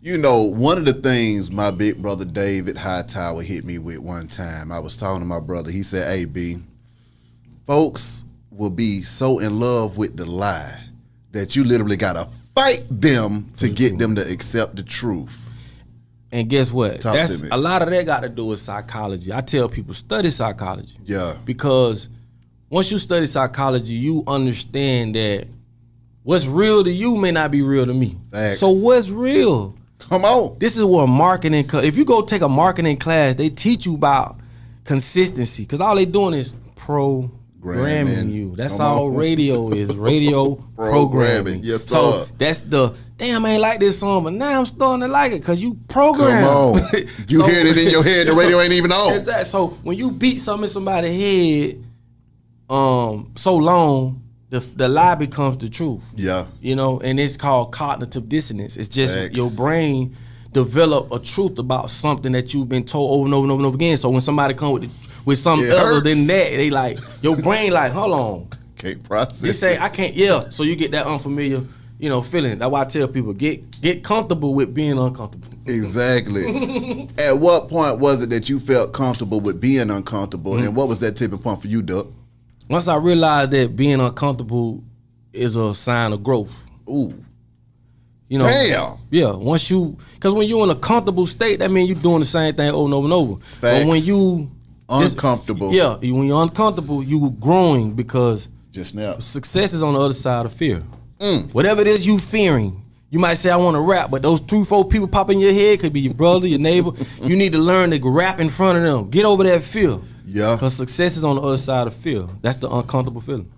You know, one of the things my big brother David Hightower hit me with one time, I was talking to my brother. He said, "Hey, B, folks will be so in love with the lie that you literally got to fight them to get them to accept the truth." And guess what? Talk to me. A lot of that got to do with psychology. I tell people, study psychology. Yeah. Because once you study psychology, you understand that what's real to you may not be real to me. Facts. So what's real? Come on. This is where marketing, if you go take a marketing class, they teach you about consistency. Because all they doing is programming you. That's all radio is. Radio programming. Yes, sir. So that's the, damn, I ain't like this song, but now I'm starting to like it because you program. Come on. You hear it in your head, the radio ain't even on. Exactly. So when you beat something in somebody's head so long, the lie becomes the truth. Yeah. You know, and it's called cognitive dissonance. It's just Facts. your brain develop a truth about something that you've been told over and over and over and over again. So when somebody come with something other than that, they like, your brain like, hold on. Can't process They say, it. I can't, yeah. So you get that unfamiliar, you know, feeling. That's why I tell people, get comfortable with being uncomfortable. Exactly. At what point was it that you felt comfortable with being uncomfortable, and what was that tipping point for you, Duck? Once I realized that being uncomfortable is a sign of growth. Ooh. You know, damn. Yeah, once you, because when you're in a comfortable state, that means you're doing the same thing over and over and over. Facts. But when you uncomfortable, when you're uncomfortable, you growing because just now success is on the other side of fear. Whatever it is you fearing, you might say I want to rap, but those 3-4 people pop in your head, could be your brother, your neighbor. You need to learn to rap in front of them. Get over that fear. Yeah. Because success is on the other side of fear. That's the uncomfortable feeling.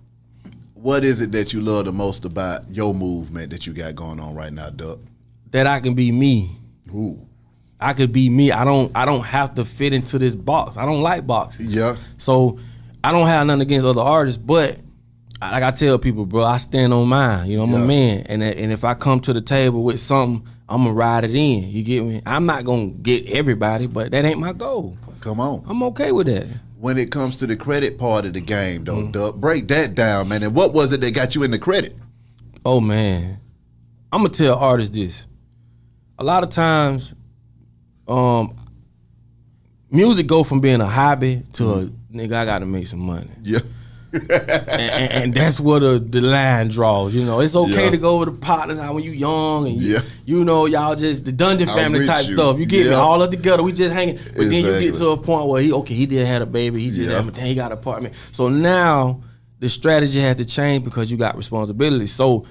What is it that you love the most about your movement that you got going on right now, Duck? That I can be me. Ooh. I could be me. I don't have to fit into this box. I don't like boxes. Yeah. So I don't have nothing against other artists, but like I tell people, bro, I stand on mine. You know, I'm a man. And if I come to the table with something, I'm gonna ride it in. You get me? I'm not gonna get everybody, but that ain't my goal. Come on. I'm okay with that. When it comes to the credit part of the game, though, Duck, break that down, man. And what was it that got you in the credit? Oh, man. I'm going to tell artists this. A lot of times, music go from being a hobby to a, nigga, I got to make some money. Yeah. and that's where the line draws. You know, it's okay to go with the partners when you young and you know, y'all just the Dungeon Family type stuff. You get me, all up together, we just hanging. But then you get to a point where he did have a baby, he got an apartment. So now the strategy has to change because you got responsibility. So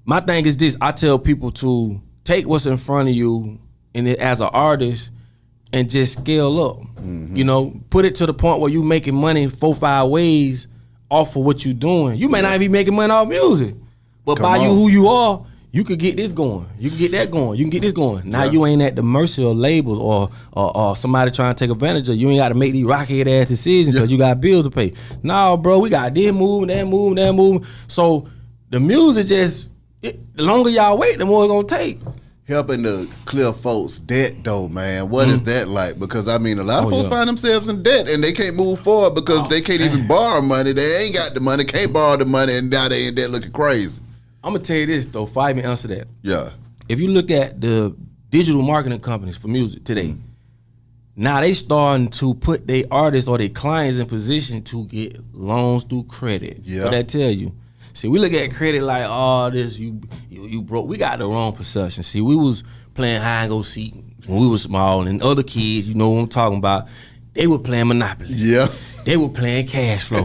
my thing is this: I tell people to take what's in front of you, and as an artist, and just scale up. You know, put it to the point where you making money 4-5 ways off of what you doing. You may not be making money off music, but by you who you are, you could get this going. You can get that going. You can get this going. Now you ain't at the mercy of labels or somebody trying to take advantage of you. You ain't got to make these rockhead ass decisions because you got bills to pay. Nah, bro, we got this moving, that moving, that moving. So the music just, the longer y'all wait, the more it's gonna take. Helping to clear folks' debt, though, man. What is that like? Because, I mean, a lot of folks find themselves in debt and they can't move forward because they can't even borrow money. They ain't got the money, can't borrow the money, and now they in debt looking crazy. I'm going to tell you this, though, before I even answer that. Yeah. If you look at the digital marketing companies for music today, now they starting to put their artists or their clients in position to get loans through credit. Yeah. What that tell you? See, we look at credit like, oh, this, you broke. We got the wrong perception. See, we was playing hide and go seek when we was small, and other kids, you know what I'm talking about, they were playing Monopoly. Yeah. They were playing cash flow.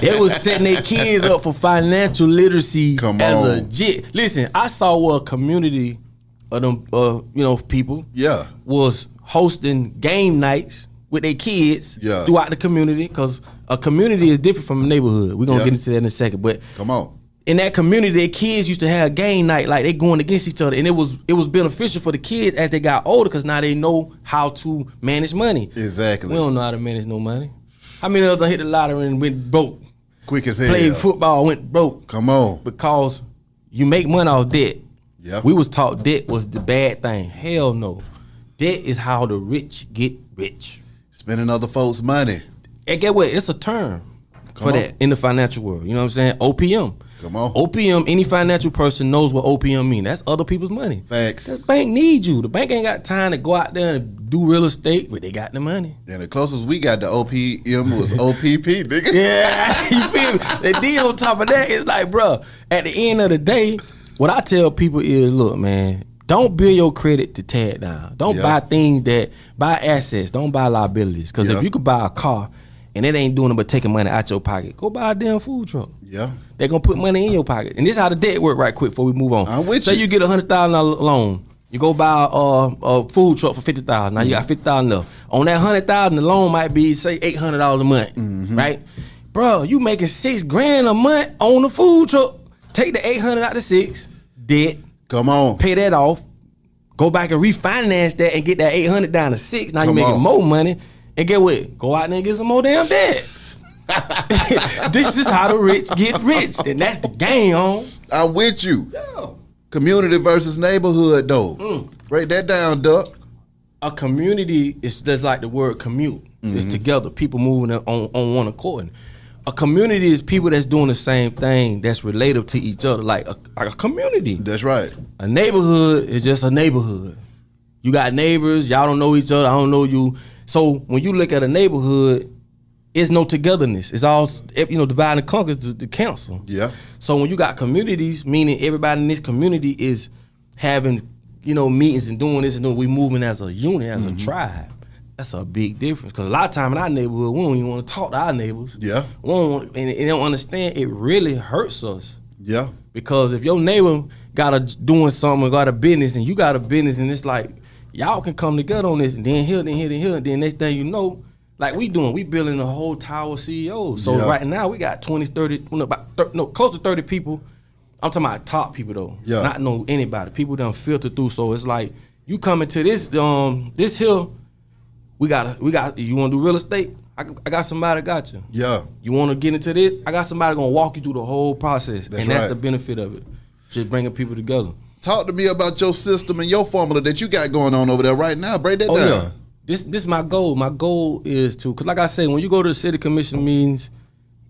They was setting their kids up for financial literacy as a jit. Listen, I saw where a community of them, people was hosting game nights with their kids throughout the community, because a community is different from a neighborhood. We're going to get into that in a second. But in that community, their kids used to have game night, like they going against each other. And it was beneficial for the kids as they got older, because now they know how to manage money. Exactly. We don't know how to manage no money. How many of us hit the lottery and went broke? Quick as hell. Played football, went broke. Come on. Because you make money off debt. Yeah. We was taught debt was the bad thing. Hell no. Debt is how the rich get rich. Spending other folks' money. And get what? It's a term for that in the financial world. You know what I'm saying? OPM. Come on. OPM, any financial person knows what OPM mean. That's other people's money. Facts. The bank needs you. The bank ain't got time to go out there and do real estate, but they got the money. And the closest we got to OPM was OPP, nigga. Yeah, you feel me? The deal on top of that is like, bro, at the end of the day, what I tell people is, look, man, don't build your credit to tear it down. Don't buy things buy assets. Don't buy liabilities. Because if you could buy a car and it ain't doing it but taking money out your pocket, go buy a damn food truck. Yeah. They're going to put money in your pocket. And this is how the debt work right quick before we move on. I'm with Say you get a $100,000 loan. You go buy a food truck for $50,000. Now you got $50,000 left. On that $100,000, the loan might be, say, $800 a month, right? Bro, you making $6,000 a month on the food truck. Take the $800 out of $6,000, debt. Come on. Pay that off. Go back and refinance that and get that $800 down to $6,000. Now you're making more money. And get what? Go out there and get some more damn debt. This is how the rich get rich. And that's the game, on. I'm with you. Yeah. Community versus neighborhood, though. Break that down, Duck. A community is just like the word commute. It's together. People moving on one accord. A community is people that's doing the same thing that's related to each other, like a community. That's right. A neighborhood is just a neighborhood. You got neighbors, y'all don't know each other, I don't know you. So when you look at a neighborhood, it's no togetherness. It's all, divide and conquer the council. Yeah. So when you got communities, meaning everybody in this community is having, meetings and doing this and doing, we moving as a unit, as a tribe. That's a big difference. Because a lot of time in our neighborhood, we don't even want to talk to our neighbors. Yeah. We don't want, and they don't understand, it really hurts us. Yeah. Because if your neighbor doing something, got a business, and you got a business, and it's like, y'all can come together on this, and then here, and then next thing you know, like we building a whole tower of CEOs. So right now, we got 20, 30, close to 30 people. I'm talking about top people, though. Yeah. Not know anybody. People done filter through, so it's like, you coming to this hill, we got. You want to do real estate? I got somebody got you. Yeah. You want to get into this? I got somebody gonna walk you through the whole process, that's the benefit of it. Just bringing people together. Talk to me about your system and your formula that you got going on over there right now. Break that down. Yeah. This is my goal. My goal is to, because like I say, when you go to the city commission meetings,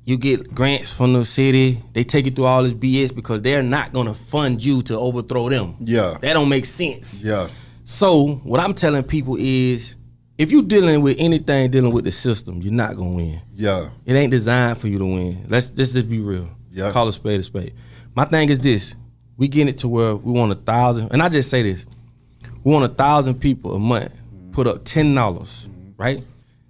you get grants from the city. They take you through all this BS because they're not gonna fund you to overthrow them. Yeah. That don't make sense. Yeah. So what I'm telling people is, if you dealing with anything dealing with the system, you're not gonna win. Yeah. It ain't designed for you to win. Let's just be real. Yeah. Call a spade a spade. My thing is this. We get it to where we want 1,000, and I just say this. We want 1,000 people a month put up $10, right?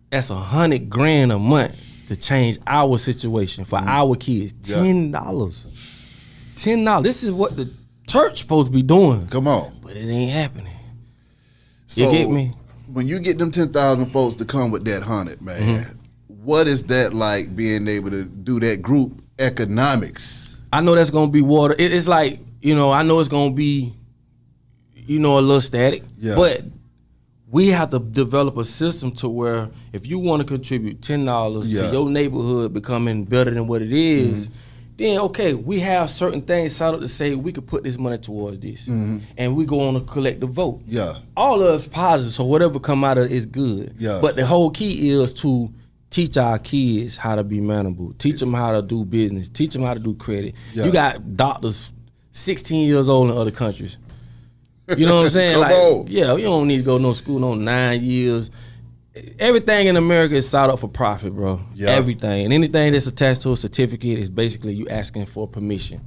That's $100,000 a month to change our situation for our kids. $10. $10. This is what the church supposed to be doing. Come on. But it ain't happening. So you get me? When you get them 10,000 folks to come with that 100, man, what is that like being able to do that group economics? I know that's gonna be water. It's like, I know it's gonna be, a little static. Yeah. But we have to develop a system to where if you want to contribute $10 to your neighborhood becoming better than what it is, then okay, we have certain things set up to say we could put this money towards this, and we go on a collective vote. Yeah, all of it's positive, so whatever come out of it is good. Yeah, but the whole key is to teach our kids how to be manable, teach them how to do business, teach them how to do credit. Yeah. You got doctors 16 years old in other countries. You know what I'm saying? You don't need to go to no school no 9 years. Everything in America is set up for profit, bro. Yeah. Everything. And anything that's attached to a certificate is basically you asking for permission.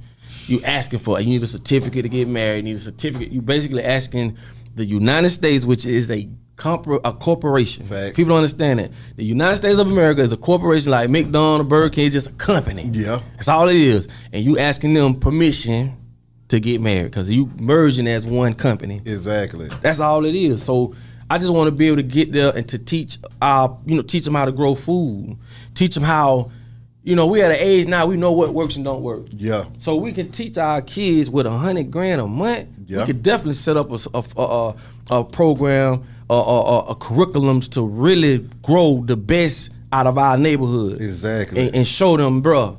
You need a certificate to get married, you need a certificate. You basically asking the United States, which is a corporation. Facts. People don't understand that. The United States of America is a corporation like McDonald's, Burger King, just a company. Yeah. That's all it is. And you asking them permission to get married because you merging as one company. Exactly. That's all it is. So I just want to be able to get there and to teach teach them how to grow food, teach them how, we at an age now we know what works and don't work. Yeah. So we can teach our kids with $100,000 a month. Yeah. We could definitely set up a program, a curriculums to really grow the best out of our neighborhood. Exactly. And show them, bro,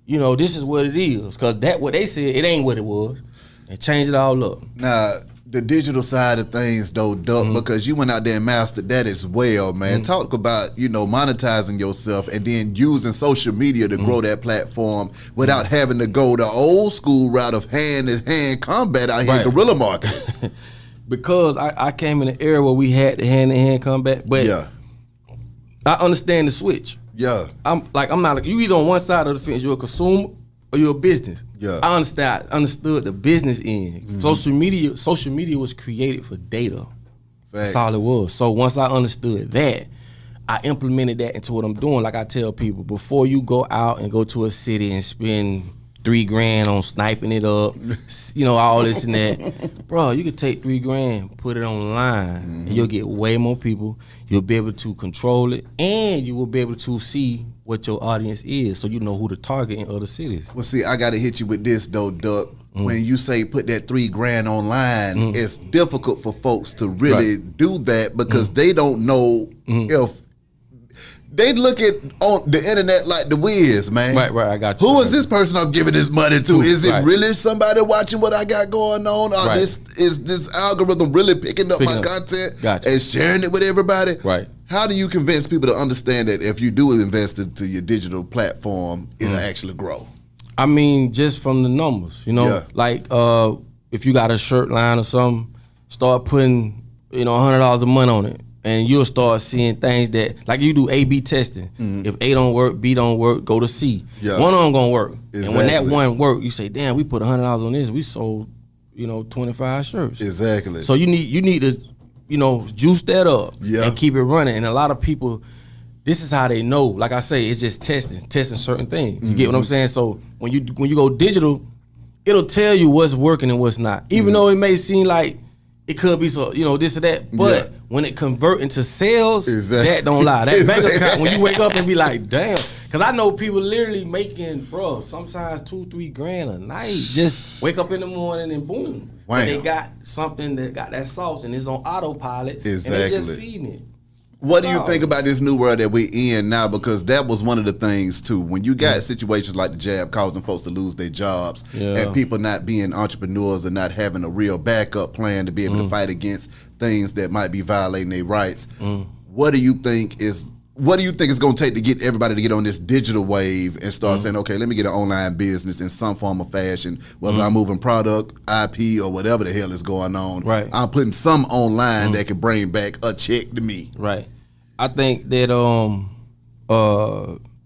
this is what it is. Because that what they said, it ain't what it was. And change it all up. Now, the digital side of things though, Duck, because you went out there and mastered that as well, man. Talk about, monetizing yourself and then using social media to grow that platform without having to go the old school route of hand-to-hand combat out here in guerrilla market. Because I came in an era where we had the hand-to-hand combat, but I understand the switch. Yeah. I'm not, you either on one side of the fence, you're a consumer or you're a business. Yeah. I understood the business end. Social media was created for data. Facts. That's all it was. So once I understood that, I implemented that into what I'm doing. Like I tell people, before you go out and go to a city and spend $3 grand on sniping it up, all this and that, bro, you could take $3 grand, put it online, and you'll get way more people. You'll be able to control it, and you will be able to see what your audience is, so you know who to target in other cities. Well, see, I got to hit you with this though, Duck. When you say put that $3 grand online, it's difficult for folks to really do that because they don't know if they look at on the internet like the Wiz, man. Right, I got you. Who is this person I'm giving this money to? Is it really somebody watching what I got going on? Or is this algorithm really picking up my content and sharing it with everybody? Right. How do you convince people to understand that if you do invest into your digital platform, it'll actually grow? I mean, just from the numbers, like if you got a shirt line or something, start putting, $100 a month on it. And you'll start seeing things that, like you do A/B testing. If A don't work, B don't work, go to C. One of them gonna work. Exactly. And when that one work, you say, damn, we put $100 on this, we sold, 25 shirts. Exactly. So you need to, juice that up and keep it running. And a lot of people, this is how they know. Like I say, it's just testing certain things. You get what I'm saying? So when you go digital, it'll tell you what's working and what's not. Even though it may seem like it could be so, this or that, but when it convert into sales, that don't lie. That bank account, when you wake up and be like, damn, because I know people literally making, bro, sometimes $2-3 grand a night. Just wake up in the morning and boom, they got something that got that sauce and it's on autopilot, and they just feeding it. What do you think about this new world that we're in now? Because that was one of the things too. When you got situations like the jab causing folks to lose their jobs and people not being entrepreneurs and not having a real backup plan to be able to fight against things that might be violating their rights. What do you think is going to take to get everybody to get on this digital wave and start saying, okay, let me get an online business in some form of fashion, whether I'm moving product, IP, or whatever the hell is going on. Right. I'm putting some online that can bring back a check to me. Right. I think that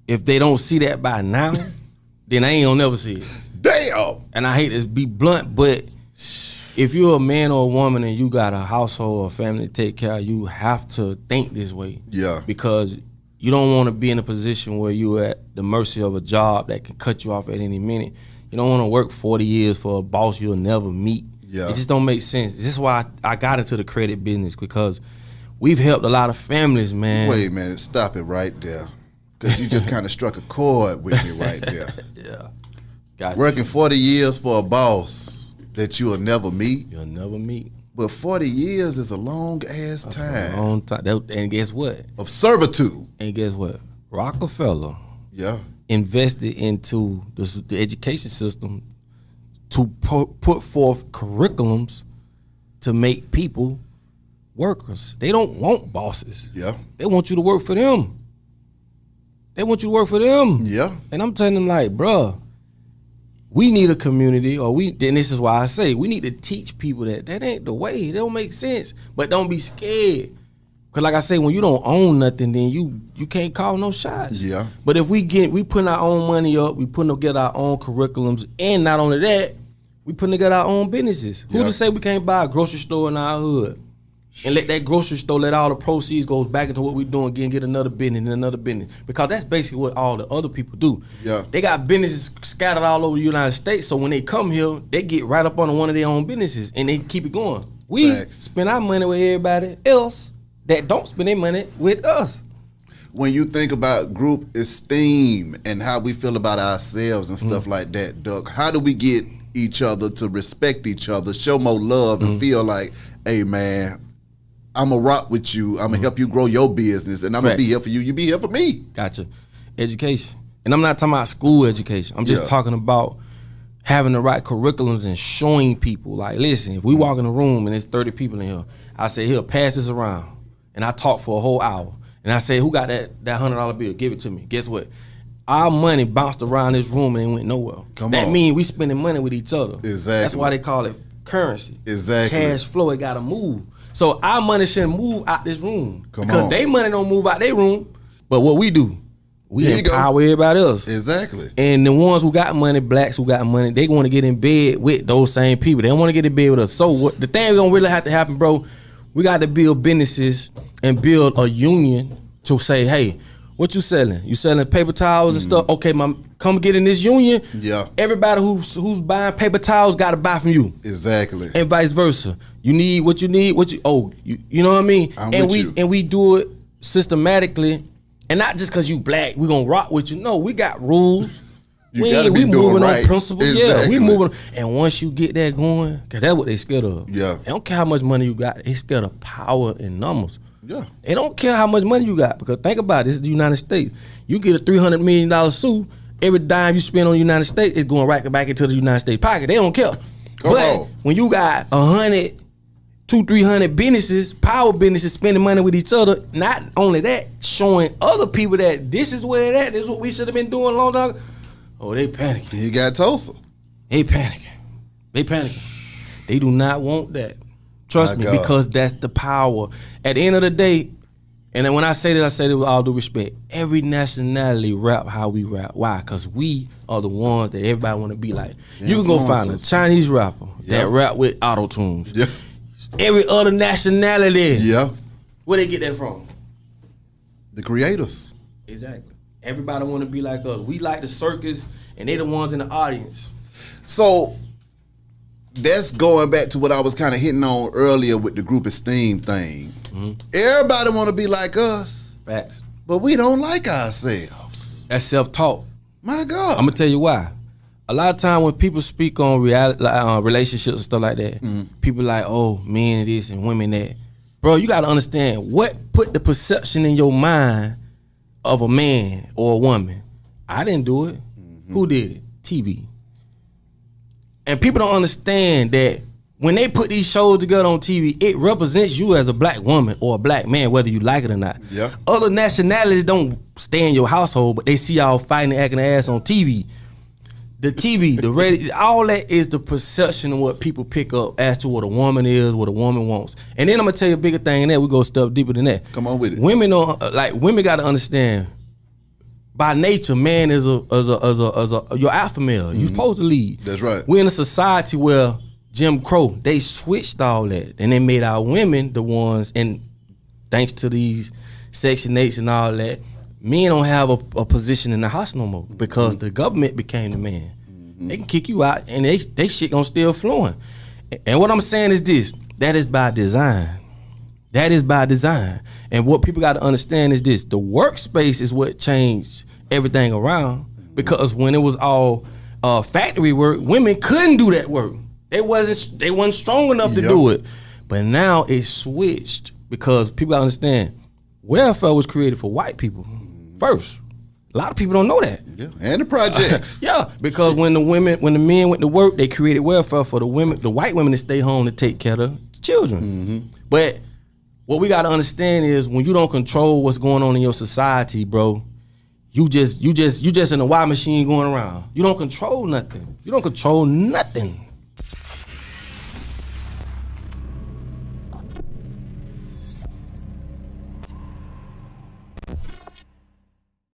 if they don't see that by now, then they ain't gonna never see it. Damn. And I hate to be blunt, but if you're a man or a woman and you got a household or family to take care of, you have to think this way. Yeah. Because you don't want to be in a position where you're at the mercy of a job that can cut you off at any minute. You don't want to work 40 years for a boss you'll never meet. Yeah. It just don't make sense. This is why I got into the credit business, because we've helped a lot of families, man. Wait a minute, stop it right there. Because you just kind of struck a chord with me right there. Yeah. Gotcha. Working 40 years for a boss that you'll never meet. You'll never meet. But 40 years is a long-ass time. A long time. And guess what? Of servitude. And guess what? Rockefeller invested into the education system to put forth curriculums to make people workers. They don't want bosses. Yeah. They want you to work for them. They want you to work for them. Yeah. And I'm telling them, like, bruh, we need a community, then this is why I say we need to teach people that ain't the way. It don't make sense. But don't be scared. Cause like I say, when you don't own nothing, then you can't call no shots. Yeah. But if we putting our own money up, we putting together our own curriculums, and not only that, we putting together our own businesses. Who to say we can't buy a grocery store in our hood and let that grocery store, let all the proceeds goes back into what we're doing again, get another business and another business. Because that's basically what all the other people do. Yeah. They got businesses scattered all over the United States, so when they come here, they get right up on one of their own businesses and they keep it going. We spend our money with everybody else that don't spend their money with us. When you think about group esteem and how we feel about ourselves and stuff like that, Duck, how do we get each other to respect each other, show more love, and feel like, hey, man, I'm going to rock with you. I'm going to help you grow your business, and I'm going to be here for you. You be here for me. Gotcha. Education. And I'm not talking about school education. I'm just talking about having the right curriculums and showing people, like, listen, if we walk in a room and there's 30 people in here, I say, here, pass this around. And I talk for a whole hour. And I say, who got that $100 bill? Give it to me. Guess what? Our money bounced around this room and it went nowhere. That means we spending money with each other. Exactly. That's why they call it currency. Exactly. Cash flow, it gotta move. So our money shouldn't move out this room. Because they money don't move out their room. But what we do, we empower everybody else. Exactly. And the ones who got money, blacks who got money, they want to get in bed with those same people. They don't want to get in bed with us. So what the thing don't really have to happen, bro, we got to build businesses and build a union to say, hey, what you selling? You selling paper towels and stuff? Okay, come get in this union. Yeah. Everybody who's buying paper towels got to buy from you. Exactly. And vice versa. You need what you need. You know what I mean? And we do it systematically, and not just because you black, we gonna rock with you. No, we got rules. We moving on principle. Exactly. Yeah, we moving. And once you get that going, because that's what they scared of. Yeah. They don't care how much money you got. They scared of power and numbers. Yeah. They don't care how much money you got, because think about it, it's the United States. You get a $300 million suit, every dime you spend on the United States is going right back into the United States pocket. They don't care. But when you got 100, 200-300 businesses, power businesses spending money with each other, not only that, showing other people that this is where it at, this is what we should have been doing a long time ago. Oh, they panicking. You got Tulsa. They panicking. They panicking. They do not want that. Trust me, because that's the power. At the end of the day, and then when I say this with all due respect, every nationality rap how we rap. Why? Because we are the ones that everybody want to be like. You can go find a Chinese rapper that rap with auto-tunes. Yeah. Every other nationality. Yeah. Where they get that from? The creators. Exactly. Everybody want to be like us. We like the circus, and they the ones in the audience. So that's going back to what I was kind of hitting on earlier with the group esteem thing. Mm-hmm. Everybody want to be like us. Facts. But we don't like ourselves. That's self-talk. My God. I'm going to tell you why. A lot of time when people speak on relationships and stuff like that, people like, oh, men this and women that. Bro, you got to understand, what put the perception in your mind of a man or a woman? I didn't do it. Who did it? TV. And people don't understand that when they put these shows together on TV, it represents you as a black woman or a black man, whether you like it or not. Yeah. Other nationalities don't stay in your household, but they see y'all fighting and acting their ass on TV. The TV, the radio, all that is the perception of what people pick up as to what a woman is, what a woman wants. And then I'm gonna tell you a bigger thing in that. We go a step deeper than that. Come on with it. Women don't women got to understand. By nature, man is your alpha male. You're supposed to lead. That's right. We're in a society where Jim Crow, they switched all that, and they made our women the ones. And thanks to these Section 8s and all that, men don't have a position in the house no more because the government became the man. They can kick you out, and they shit gonna still flowing. And what I'm saying is this: that is by design. That is by design. And what people got to understand is this: the workspace is what changed everything around. Because when it was all factory work, women couldn't do that work. They wasn't strong enough to do it. But now it switched because people got to understand welfare was created for white people first. A lot of people don't know that. Yeah, and the projects. Yeah, because when the men went to work, they created welfare for the white women to stay home to take care of the children. But what we gotta understand is when you don't control what's going on in your society, bro, you just in a Y machine going around. You don't control nothing. You don't control nothing.